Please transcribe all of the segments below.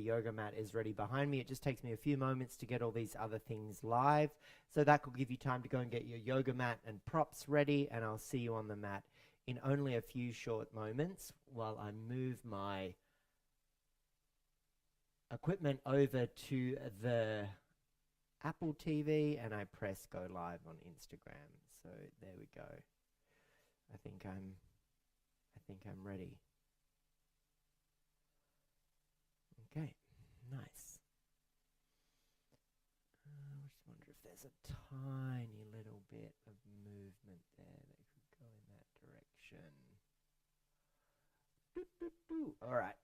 yoga mat is ready behind me. It just takes me a few moments to get all these other things live. So that will give you time to go and get your yoga mat and props ready, and I'll see you on the mat in only a few short moments while I move my equipment over to the Apple TV and I press go live on Instagram. So there we go. I think I'm ready. Okay, nice. I just wonder if there's a tiny little bit of movement there that could go in that direction. All right.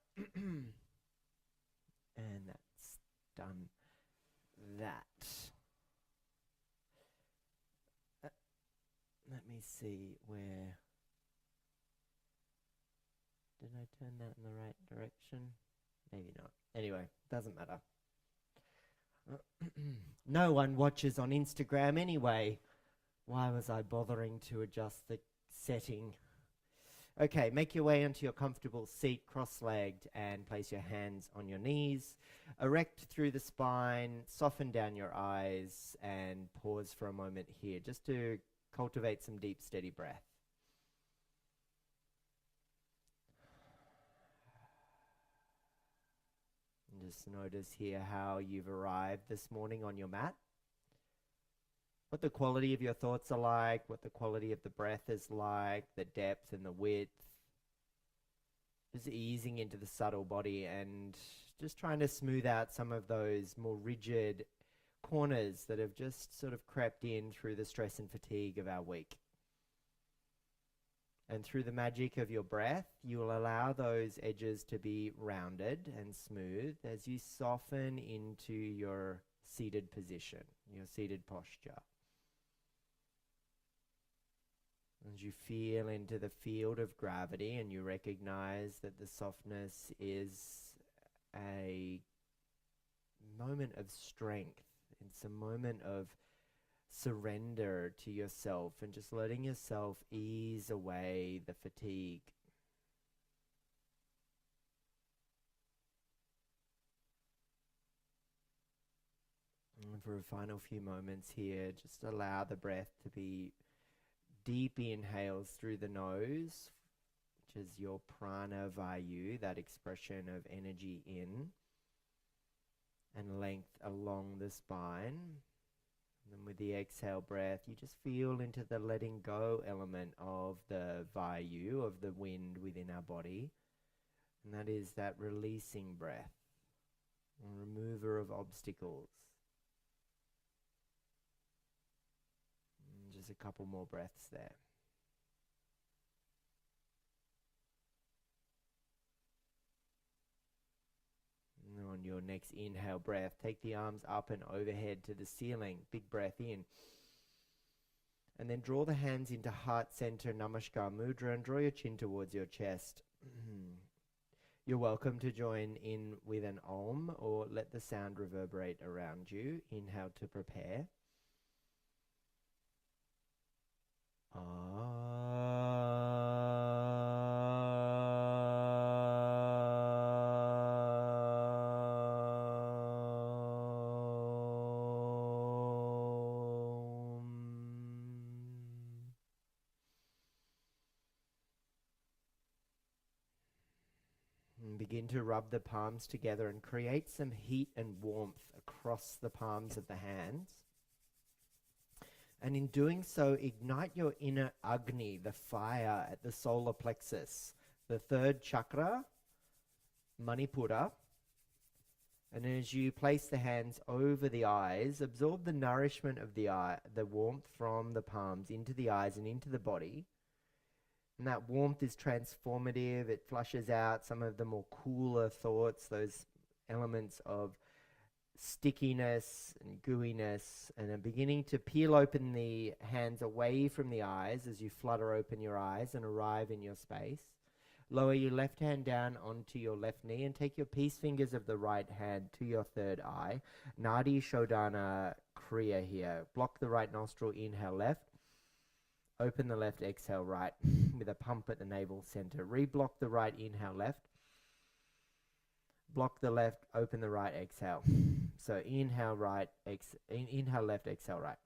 And that's done that. Let me see where. Did I turn that in the right direction? Maybe not. Anyway, doesn't matter. No one watches on Instagram anyway. Why was I bothering to adjust the setting? Okay, make your way onto your comfortable seat, cross-legged, and place your hands on your knees. Erect through the spine, soften down your eyes, and pause for a moment here, just to cultivate some deep, steady breath. And just notice here how you've arrived this morning on your mat. What the quality of your thoughts are like, what the quality of the breath is like, the depth and the width. Just easing into the subtle body and just trying to smooth out some of those more rigid corners that have just sort of crept in through the stress and fatigue of our week. And through the magic of your breath, you will allow those edges to be rounded and smooth as you soften into your seated position, your seated posture. As you feel into the field of gravity and you recognize that the softness is a moment of strength. It's a moment of surrender to yourself and just letting yourself ease away the fatigue. And for a final few moments here, just allow the breath to be deep inhales through the nose, which is your prana vayu, that expression of energy in, and length along the spine. And then with the exhale breath, you just feel into the letting go element of the vayu, of the wind within our body. And that is that releasing breath, a remover of obstacles. And just a couple more breaths there. On your next inhale breath, take the arms up and overhead to the ceiling. Big breath in. And then draw the hands into heart center, Namaskar Mudra, and draw your chin towards your chest. You're welcome to join in with an Om or let the sound reverberate around you. Inhale to prepare. Begin to rub the palms together and create some heat and warmth across the palms of the hands. And in doing so, ignite your inner Agni, the fire at the solar plexus, the third chakra, Manipura. And as you place the hands over the eyes, absorb the nourishment of the eye, the warmth from the palms into the eyes and into the body. And that warmth is transformative. It flushes out some of the more cooler thoughts, those elements of stickiness and gooiness, and are beginning to peel open the hands away from the eyes as you flutter open your eyes and arrive in your space. Lower your left hand down onto your left knee and take your peace fingers of the right hand to your third eye. Nadi Shodhana Kriya here. Block the right nostril, inhale left. Open the left, exhale right with a pump at the navel center. Reblock the right, inhale left. Block the left, open the right, exhale. So inhale right, inhale left, exhale right.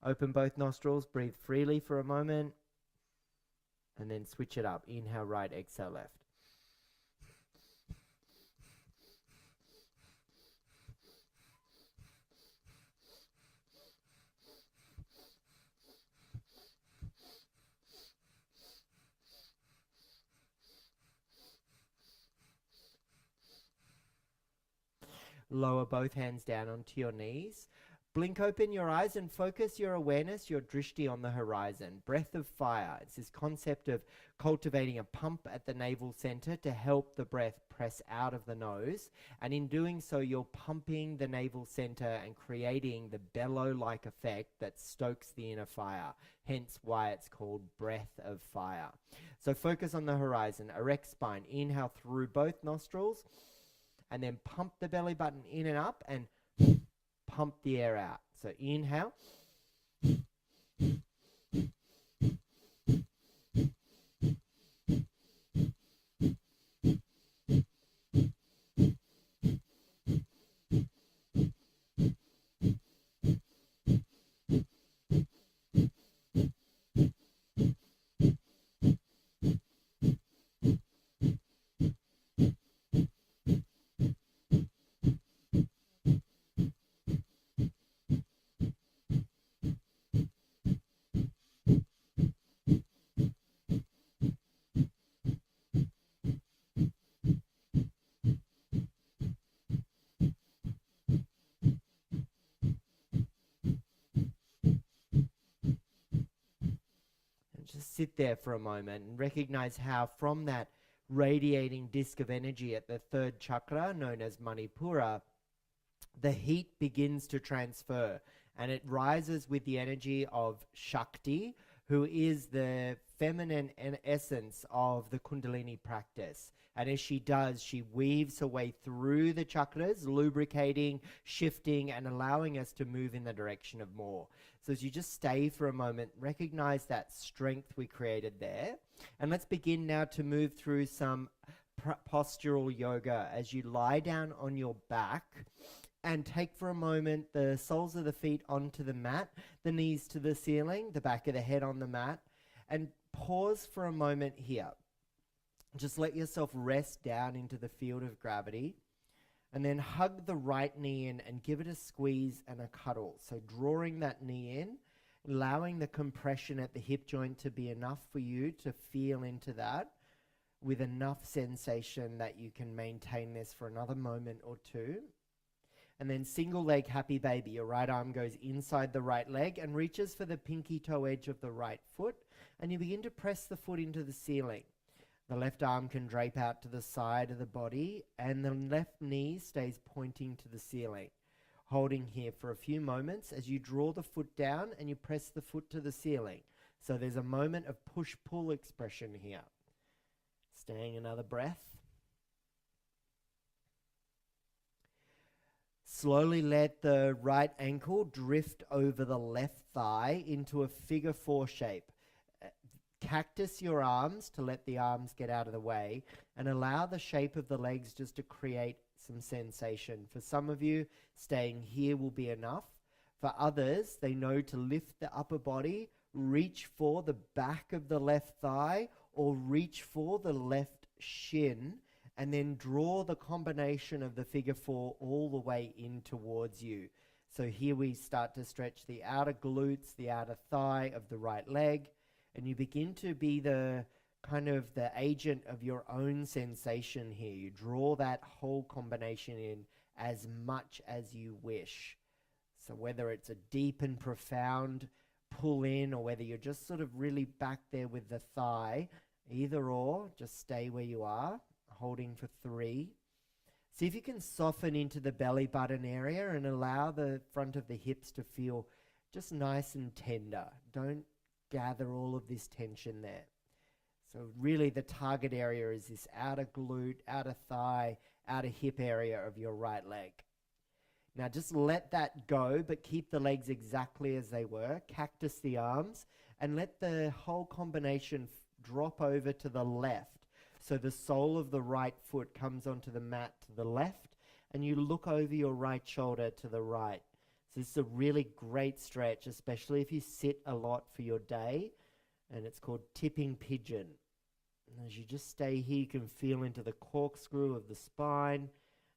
Open both nostrils, breathe freely for a moment, and then switch it up. Inhale right, exhale left. Lower both hands down onto your knees. Blink open your eyes and focus your awareness, your drishti, on the horizon. Breath of fire. It's this concept of cultivating a pump at the navel center to help the breath press out of the nose. And in doing so, you're pumping the navel center and creating the bellow-like effect that stokes the inner fire. Hence why it's called breath of fire. So focus on the horizon. Erect spine. Inhale through both nostrils. And then pump the belly button in and up and pump the air out. So inhale. Just sit there for a moment and recognize how from that radiating disk of energy at the third chakra, known as Manipura, the heat begins to transfer and it rises with the energy of Shakti, who is the feminine essence of the Kundalini practice. And as she does, she weaves her way through the chakras, lubricating, shifting, and allowing us to move in the direction of more. So as you just stay for a moment, recognize that strength we created there. And let's begin now to move through some postural yoga as you lie down on your back and take for a moment the soles of the feet onto the mat, the knees to the ceiling, the back of the head on the mat, and pause for a moment here. Just let yourself rest down into the field of gravity, and then hug the right knee in and give it a squeeze and a cuddle. So drawing that knee in, allowing the compression at the hip joint to be enough for you to feel into that with enough sensation that you can maintain this for another moment or two. And then single leg happy baby. Your right arm goes inside the right leg and reaches for the pinky toe edge of the right foot, and you begin to press the foot into the ceiling. The left arm can drape out to the side of the body, and the left knee stays pointing to the ceiling. Holding here for a few moments as you draw the foot down and you press the foot to the ceiling. So there's a moment of push-pull expression here. Staying another breath. Slowly let the right ankle drift over the left thigh into a figure four shape. Cactus your arms to let the arms get out of the way and allow the shape of the legs just to create some sensation. For some of you, staying here will be enough. For others, they know to lift the upper body, reach for the back of the left thigh or reach for the left shin, and then draw the combination of the figure four all the way in towards you. So here we start to stretch the outer glutes, the outer thigh of the right leg, and you begin to be the kind of the agent of your own sensation here. You draw that whole combination in as much as you wish. So whether it's a deep and profound pull in or whether you're just sort of really back there with the thigh, either or, just stay where you are, holding for 3. See if you can soften into the belly button area and allow the front of the hips to feel just nice and tender. Don't gather all of this tension there. So really the target area is this outer glute, outer thigh, outer hip area of your right leg. Now just let that go, but keep the legs exactly as they were. Cactus the arms, and let the whole combination drop over to the left. So the sole of the right foot comes onto the mat to the left, and you look over your right shoulder to the right. So this is a really great stretch, especially if you sit a lot for your day, and it's called tipping pigeon. And as you just stay here, you can feel into the corkscrew of the spine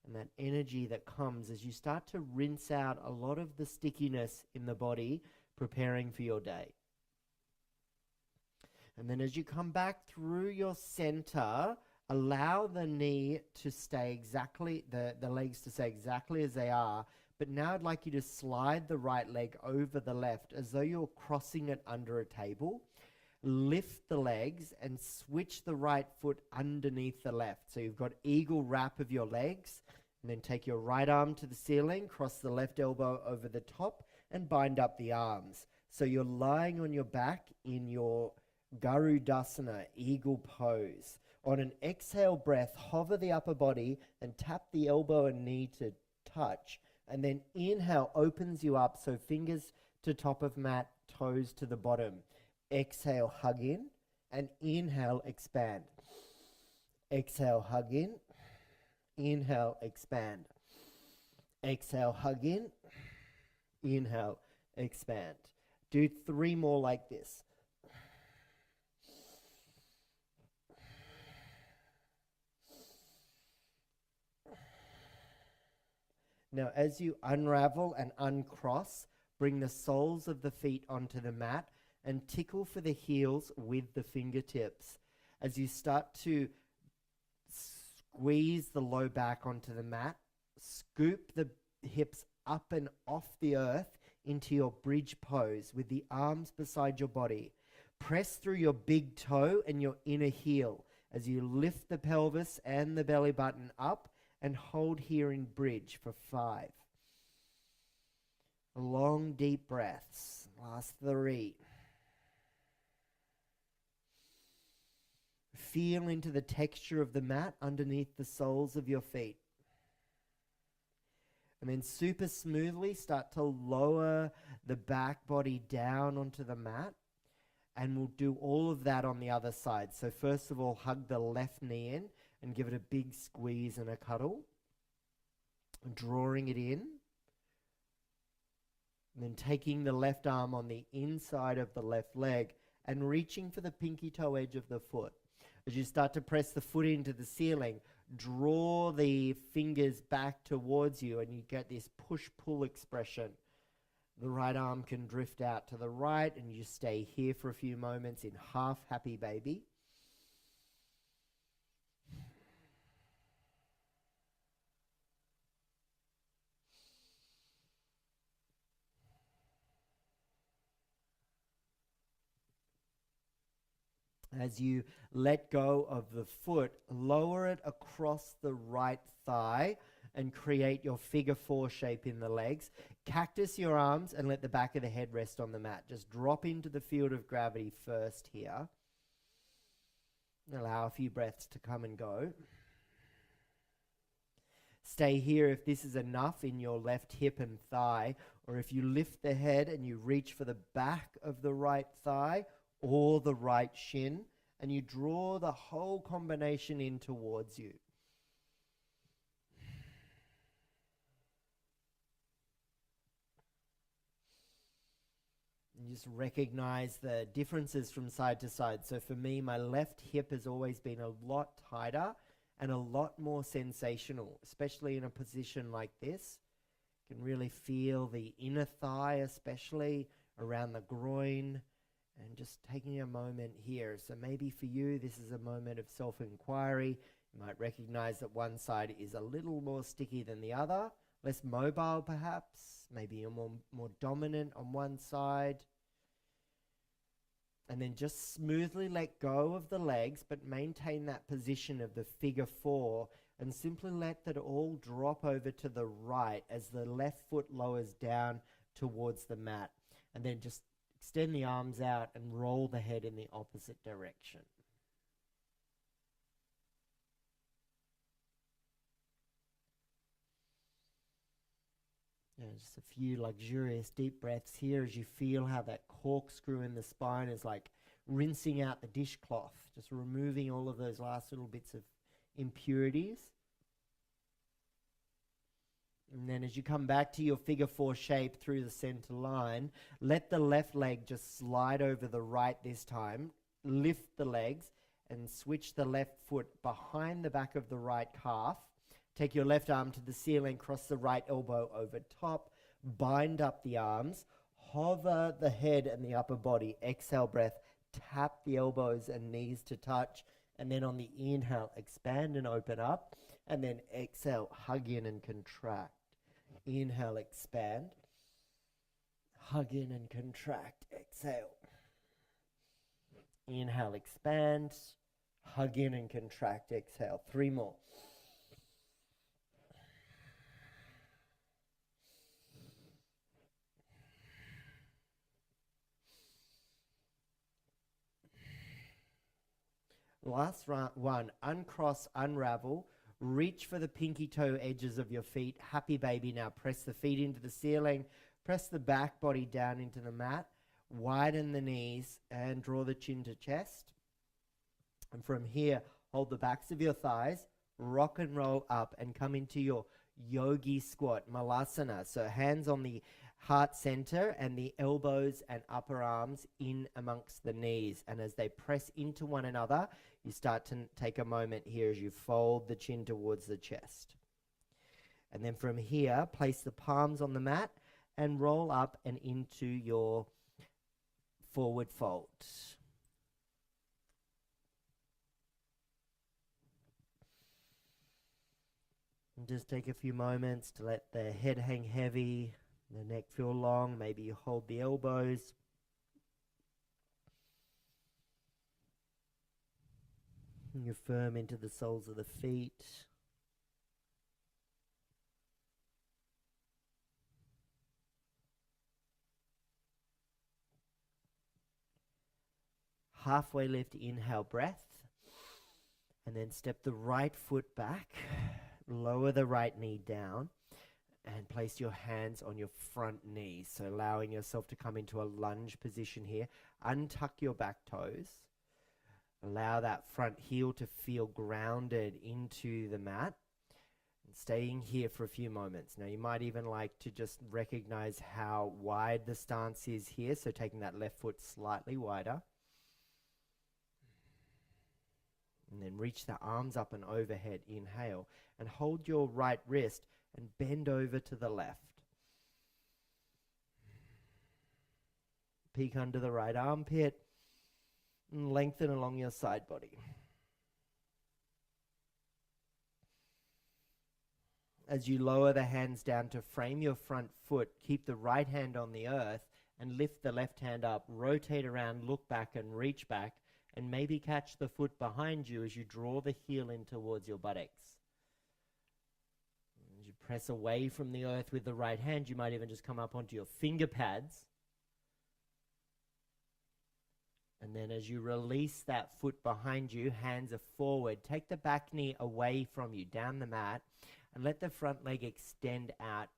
and that energy that comes as you start to rinse out a lot of the stickiness in the body, preparing for your day. And then as you come back through your center, allow the knee to stay exactly, the legs to stay exactly as they are. But now I'd like you to slide the right leg over the left as though you're crossing it under a table. Lift the legs and switch the right foot underneath the left. So you've got eagle wrap of your legs, and then take your right arm to the ceiling, cross the left elbow over the top, and bind up the arms. So you're lying on your back in your Garudasana, eagle pose. On an exhale breath, hover the upper body and tap the elbow and knee to touch. And then inhale opens you up, so fingers to top of mat, toes to the bottom. Exhale, hug in, and inhale, expand. Exhale, hug in. Inhale, expand. Exhale, hug in. Inhale, expand. Do 3 more like this. Now, as you unravel and uncross, bring the soles of the feet onto the mat and tickle for the heels with the fingertips. As you start to squeeze the low back onto the mat, scoop the hips up and off the earth into your bridge pose with the arms beside your body. Press through your big toe and your inner heel as you lift the pelvis and the belly button up, and hold here in bridge for 5. Long, deep breaths. Last 3. Feel into the texture of the mat underneath the soles of your feet. And then super smoothly start to lower the back body down onto the mat. And we'll do all of that on the other side. So first of all, hug the left knee in and give it a big squeeze and a cuddle. Drawing it in. And then taking the left arm on the inside of the left leg and reaching for the pinky toe edge of the foot. As you start to press the foot into the ceiling, draw the fingers back towards you and you get this push-pull expression. The right arm can drift out to the right and you stay here for a few moments in half happy baby. As you let go of the foot, lower it across the right thigh and create your figure 4 shape in the legs. Cactus your arms and let the back of the head rest on the mat. Just drop into the field of gravity first here. Allow a few breaths to come and go. Stay here if this is enough in your left hip and thigh, or if you lift the head and you reach for the back of the right thigh or the right shin, and you draw the whole combination in towards you. And just recognize the differences from side to side. So for me, my left hip has always been a lot tighter and a lot more sensational, especially in a position like this. You can really feel the inner thigh, especially around the groin. And just taking a moment here. So maybe for you, this is a moment of self-inquiry. You might recognize that one side is a little more sticky than the other, less mobile perhaps. Maybe you're more dominant on one side. And then just smoothly let go of the legs, but maintain that position of the figure 4, and simply let that all drop over to the right as the left foot lowers down towards the mat. And then just extend the arms out and roll the head in the opposite direction. Just a few luxurious deep breaths here as you feel how that corkscrew in the spine is like rinsing out the dishcloth, just removing all of those last little bits of impurities. And then as you come back to your figure 4 shape through the center line, let the left leg just slide over the right this time. Lift the legs and switch the left foot behind the back of the right calf. Take your left arm to the ceiling, cross the right elbow over top, bind up the arms, hover the head and the upper body. Exhale breath, tap the elbows and knees to touch. And then on the inhale, expand and open up. And then exhale, hug in and contract. Inhale, expand. Hug in and contract. Exhale. Inhale, expand. Hug in and contract. Exhale. 3 more. Last one. Uncross, unravel. Reach for the pinky toe edges of your feet. Happy baby. Now press the feet into the ceiling. Press the back body down into the mat. Widen the knees and draw the chin to chest. And from here, hold the backs of your thighs. Rock and roll up and come into your yogi squat, malasana. So hands on the heart center and the elbows and upper arms in amongst the knees. And as they press into one another, you start to take a moment here as you fold the chin towards the chest. And then from here, place the palms on the mat and roll up and into your forward fold. And just take a few moments to let the head hang heavy, the neck feel long. Maybe you hold the elbows. And you're firm into the soles of the feet. Halfway lift, inhale, breath. And then step the right foot back. Lower the right knee down. And place your hands on your front knee. So allowing yourself to come into a lunge position here. Untuck your back toes. Allow that front heel to feel grounded into the mat. And staying here for a few moments. Now you might even like to just recognize how wide the stance is here. So taking that left foot slightly wider. And then reach the arms up and overhead. Inhale. And hold your right wrist and bend over to the left. Peek under the right armpit. And lengthen along your side body. As you lower the hands down to frame your front foot, keep the right hand on the earth and lift the left hand up. Rotate around, look back and reach back. And maybe catch the foot behind you as you draw the heel in towards your buttocks. As you press away from the earth with the right hand, you might even just come up onto your finger pads. And then as you release that foot behind you, hands are forward. Take the back knee away from you, down the mat, and let the front leg extend out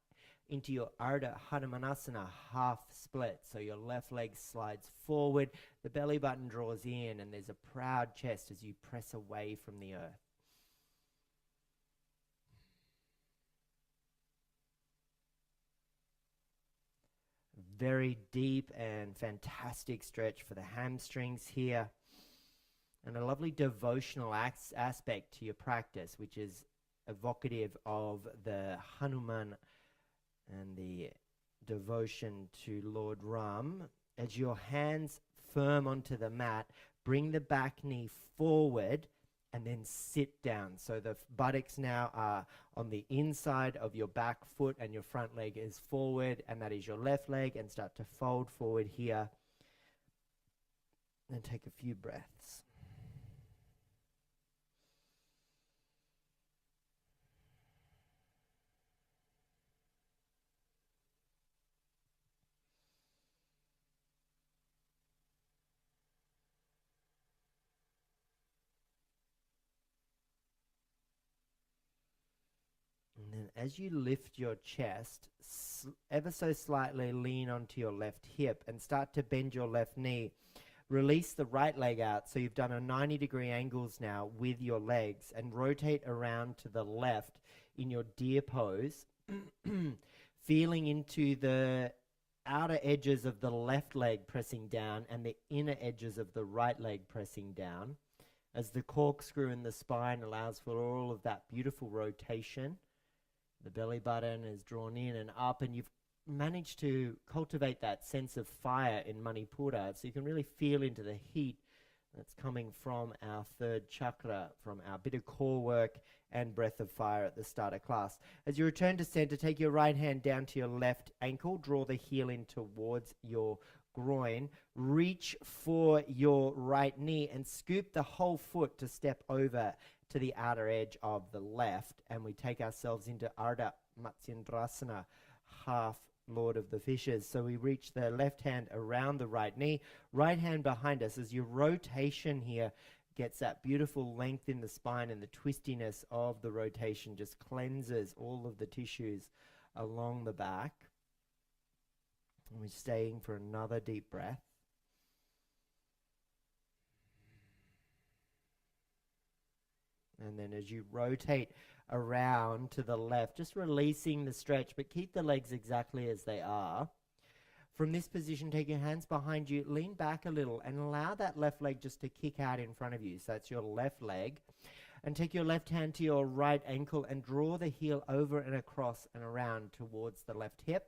into your Ardha Hanumanasana half split. So your left leg slides forward, the belly button draws in, and there's a proud chest as you press away from the earth. Very deep and fantastic stretch for the hamstrings here. And a lovely devotional aspect to your practice, which is evocative of the Hanuman and the devotion to Lord Ram. As your hands firm onto the mat, bring the back knee forward and then sit down. So the buttocks now are on the inside of your back foot and your front leg is forward, and that is your left leg, and start to fold forward here. And take a few breaths. And then as you lift your chest, ever so slightly lean onto your left hip and start to bend your left knee. Release the right leg out, so you've done a 90-degree angles now with your legs, and rotate around to the left in your deer pose, feeling into the outer edges of the left leg pressing down and the inner edges of the right leg pressing down, as the corkscrew in the spine allows for all of that beautiful rotation. The belly button is drawn in and up, and you've managed to cultivate that sense of fire in Manipura, so you can really feel into the heat that's coming from our third chakra, from our bit of core work and breath of fire at the start of class. As you return to center, take your right hand down to your left ankle, draw the heel in towards your groin, reach for your right knee and scoop the whole foot to step over to the outer edge of the left, and we take ourselves into Ardha Matsyendrasana, half Lord of the Fishes. So we reach the left hand around the right knee, right hand behind us, as your rotation here gets that beautiful length in the spine, and the twistiness of the rotation just cleanses all of the tissues along the back. And we're staying for another deep breath. And then as you rotate around to the left, just releasing the stretch, but keep the legs exactly as they are. From this position, take your hands behind you, lean back a little, and allow that left leg just to kick out in front of you. So that's your left leg. And take your left hand to your right ankle and draw the heel over and across and around towards the left hip.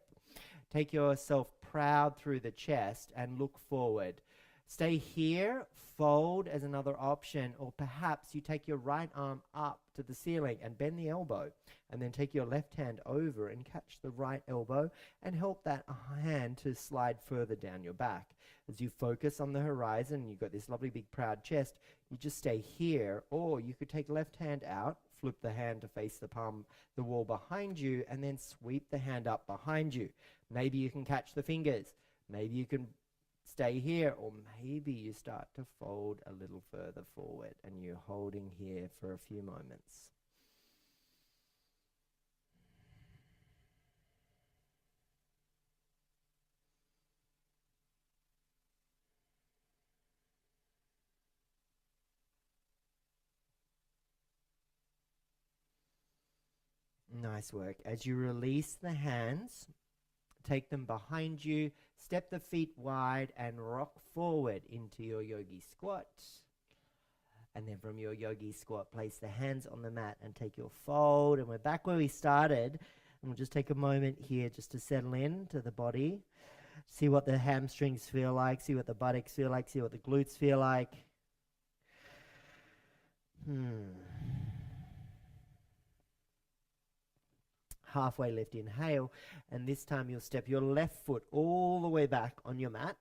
Take yourself proud through the chest and look forward. Stay here, fold as another option, or perhaps you take your right arm up to the ceiling and bend the elbow, and then take your left hand over and catch the right elbow and help that hand to slide further down your back. As you focus on the horizon, you've got this lovely big proud chest, you just stay here, or you could take left hand out, flip the hand to face the wall behind you, and then sweep the hand up behind you. Maybe you can catch the fingers. Maybe you can stay here, or maybe you start to fold a little further forward and you're holding here for a few moments. Nice work. As you release the hands, take them behind you, step the feet wide and rock forward into your yogi squat. And then from your yogi squat, place the hands on the mat and take your fold. And we're back where we started. And we'll just take a moment here just to settle in to the body. See what the hamstrings feel like. See what the buttocks feel like. See what the glutes feel like. Halfway lift, inhale, and this time you'll step your left foot all the way back on your mat,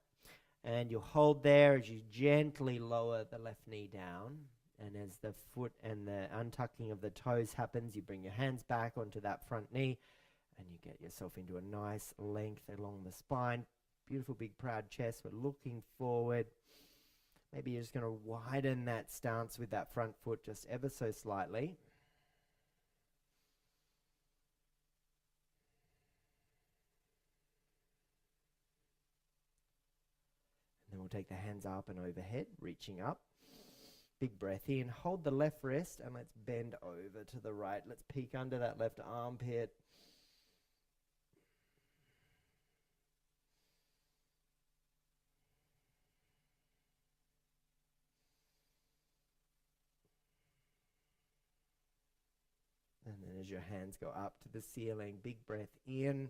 and you'll hold there as you gently lower the left knee down. And as the foot and the untucking of the toes happens, you bring your hands back onto that front knee, and you get yourself into a nice length along the spine. Beautiful big proud chest. We're looking forward. Maybe you're just going to widen that stance with that front foot just ever so slightly. Then we'll take the hands up and overhead, reaching up. Big breath in. Hold the left wrist and let's bend over to the right. Let's peek under that left armpit. And then as your hands go up to the ceiling, big breath in.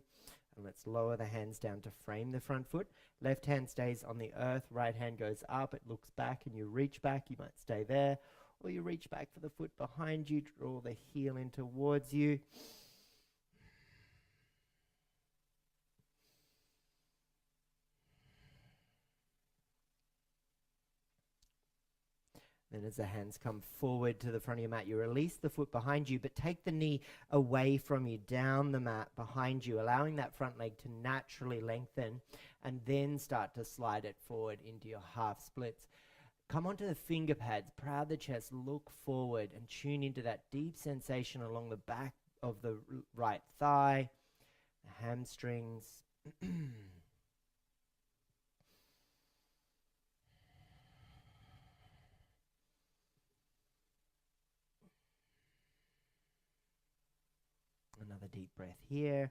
And let's lower the hands down to frame the front foot. Left hand stays on the earth, right hand goes up, it looks back and you reach back, you might stay there. Or you reach back for the foot behind you, draw the heel in towards you. Then as the hands come forward to the front of your mat, you release the foot behind you, but take the knee away from you, down the mat behind you, allowing that front leg to naturally lengthen, and then start to slide it forward into your half splits. Come onto the finger pads, proud the chest, look forward, and tune into that deep sensation along the back of the right thigh, the hamstrings. Another deep breath here.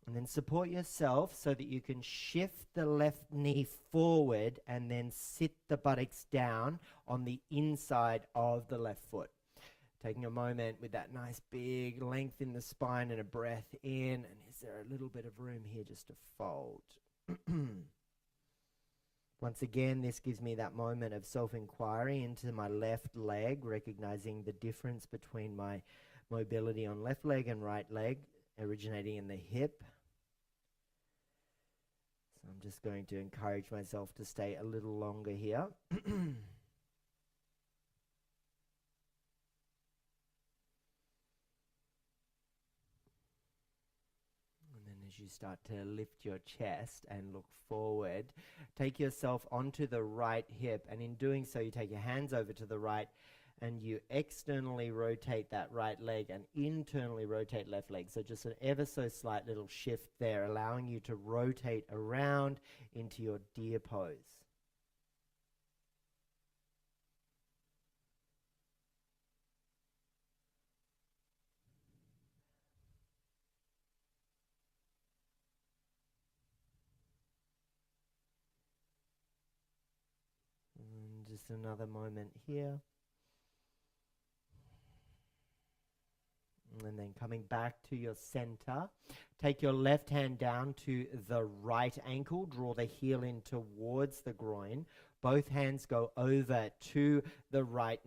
And then support yourself so that you can shift the left knee forward and then sit the buttocks down on the inside of the left foot. Taking a moment with that nice big length in the spine and a breath in. And is there a little bit of room here just to fold? Once again, this gives me that moment of self-inquiry into my left leg, recognizing the difference between my mobility on left leg and right leg, originating in the hip. So I'm just going to encourage myself to stay a little longer here. As you start to lift your chest and look forward, take yourself onto the right hip, and in doing so you take your hands over to the right and you externally rotate that right leg and internally rotate left leg. So just an ever so slight little shift there, allowing you to rotate around into your deer pose. And just another moment here. And then coming back to your center, take your left hand down to the right ankle, draw the heel in towards the groin. Both hands go over to the left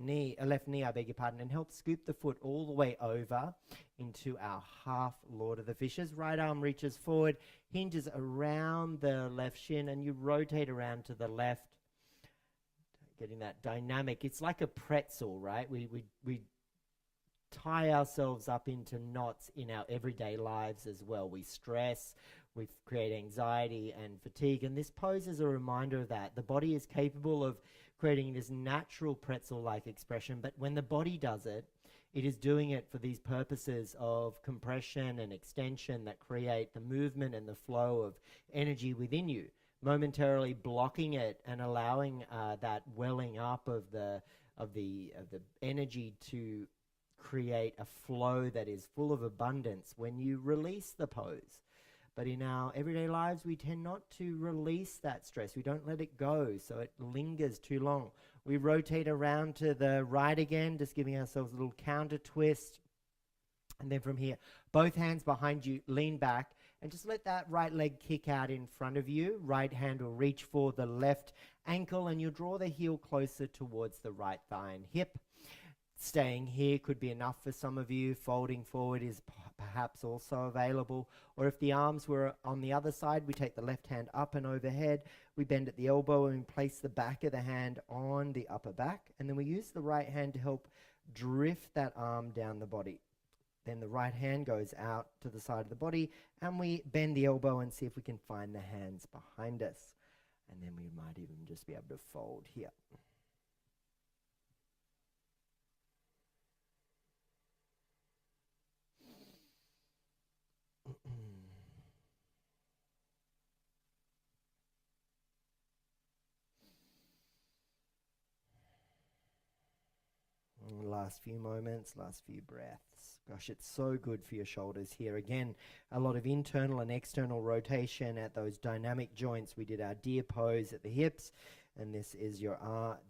knee, I beg your pardon, and help scoop the foot all the way over into our half Lord of the Fishes. Right arm reaches forward, hinges around the left shin, and you rotate around to the left, getting that dynamic. It's like a pretzel, right? We tie ourselves up into knots in our everyday lives as well. We stress, we create anxiety and fatigue, and this pose is a reminder of that. The body is capable of creating this natural pretzel-like expression, but when the body does it, it is doing it for these purposes of compression and extension that create the movement and the flow of energy within you, momentarily blocking it and allowing that welling up of the energy to create a flow that is full of abundance when you release the pose. But in our everyday lives, we tend not to release that stress. We don't let it go, so it lingers too long. We rotate around to the right again, just giving ourselves a little counter twist. And then from here, both hands behind you, lean back, and just let that right leg kick out in front of you. Right hand will reach for the left ankle, and you'll draw the heel closer towards the right thigh and hip. Staying here could be enough for some of you. Folding forward is perhaps also available. Or if the arms were on the other side, we take the left hand up and overhead. We bend at the elbow and we place the back of the hand on the upper back. And then we use the right hand to help drift that arm down the body. Then the right hand goes out to the side of the body and we bend the elbow and see if we can find the hands behind us. And then we might even just be able to fold here. Last few moments, last few breaths. Gosh, it's so good for your shoulders here. Again, a lot of internal and external rotation at those dynamic joints. We did our deer pose at the hips, and this is your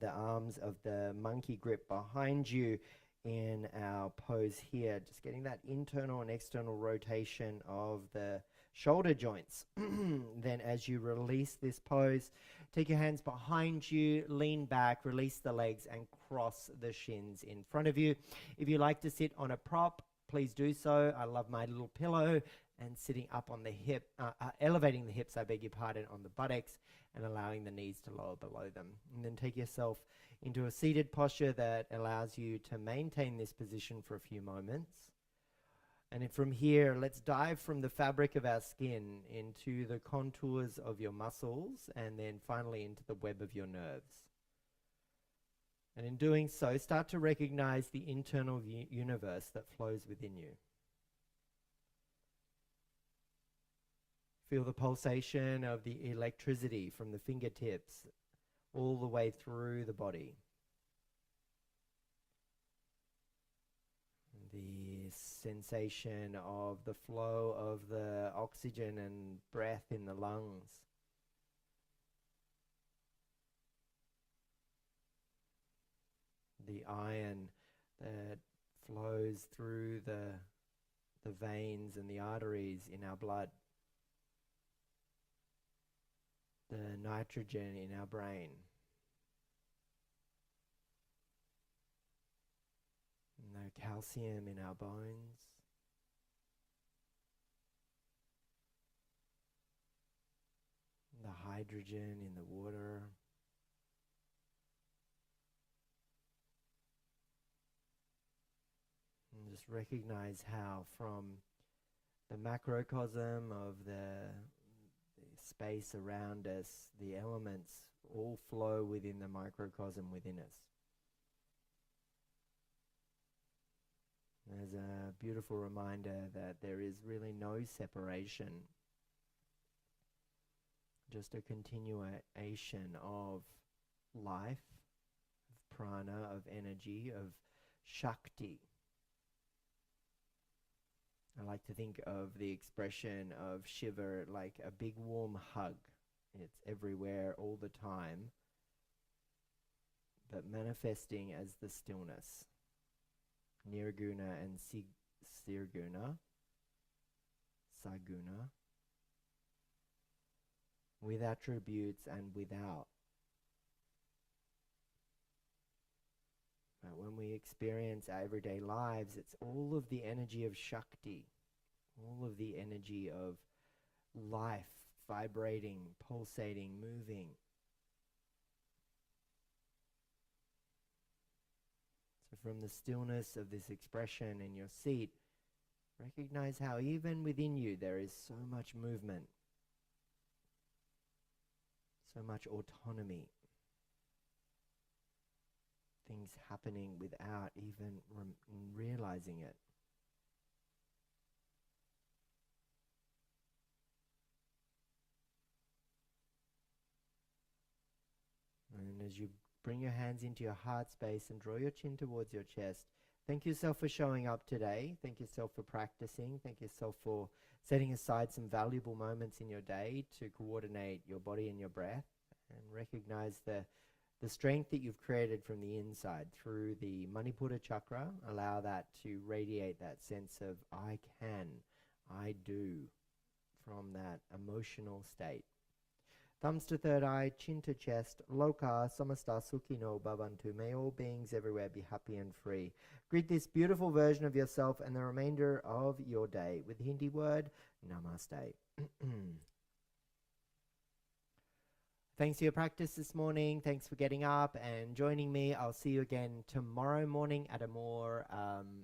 the arms of the monkey grip behind you in our pose here. Just getting that internal and external rotation of the shoulder joints. Then as you release this pose, take your hands behind you, lean back, release the legs, and cross the shins in front of you. If you like to sit on a prop, please do so. I love my little pillow, and sitting up on the hip, elevating the hips, I beg your pardon, on the buttocks, and allowing the knees to lower below them. And then take yourself into a seated posture that allows you to maintain this position for a few moments. And from here, let's dive from the fabric of our skin into the contours of your muscles, and then finally into the web of your nerves. And in doing so, start to recognize the internal universe that flows within you. Feel the pulsation of the electricity from the fingertips all the way through the body. The sensation of the flow of the oxygen and breath in the lungs. The iron that flows through the veins and the arteries in our blood. The nitrogen in our brain. No calcium in our bones. The hydrogen in the water. And just recognize how from the macrocosm of the space around us, the elements all flow within the microcosm within us. There's a beautiful reminder that there is really no separation, just a continuation of life, of prana, of energy, of Shakti. I like to think of the expression of Shiva like a big warm hug. It's everywhere all the time, but manifesting as the stillness. Nirguna and Sirguna, Saguna, with attributes and without. But when we experience our everyday lives, it's all of the energy of Shakti, all of the energy of life, vibrating, pulsating, moving. So from the stillness of this expression in your seat, recognize how even within you there is so much movement, so much autonomy. Things happening without even realizing it. And as you bring your hands into your heart space and draw your chin towards your chest, thank yourself for showing up today. Thank yourself for practicing. Thank yourself for setting aside some valuable moments in your day to coordinate your body and your breath, and recognize the strength that you've created from the inside through the Manipura chakra. Allow that to radiate that sense of I can, I do, from that emotional state. Thumbs to third eye, chin to chest, loka samasta sukhino bhavantu. May all beings everywhere be happy and free. Greet this beautiful version of yourself and the remainder of your day with the Hindi word namaste. Thanks for your practice this morning. Thanks for getting up and joining me. I'll see you again tomorrow morning at a more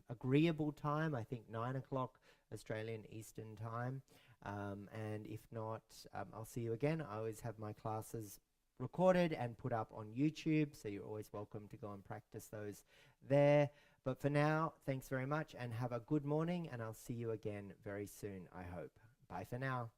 agreeable time, I think 9 o'clock Australian Eastern Time. And if not, I'll see you again. I always have my classes recorded and put up on YouTube, so you're always welcome to go and practice those there. But for now, thanks very much and have a good morning, and I'll see you again very soon, I hope. Bye for now.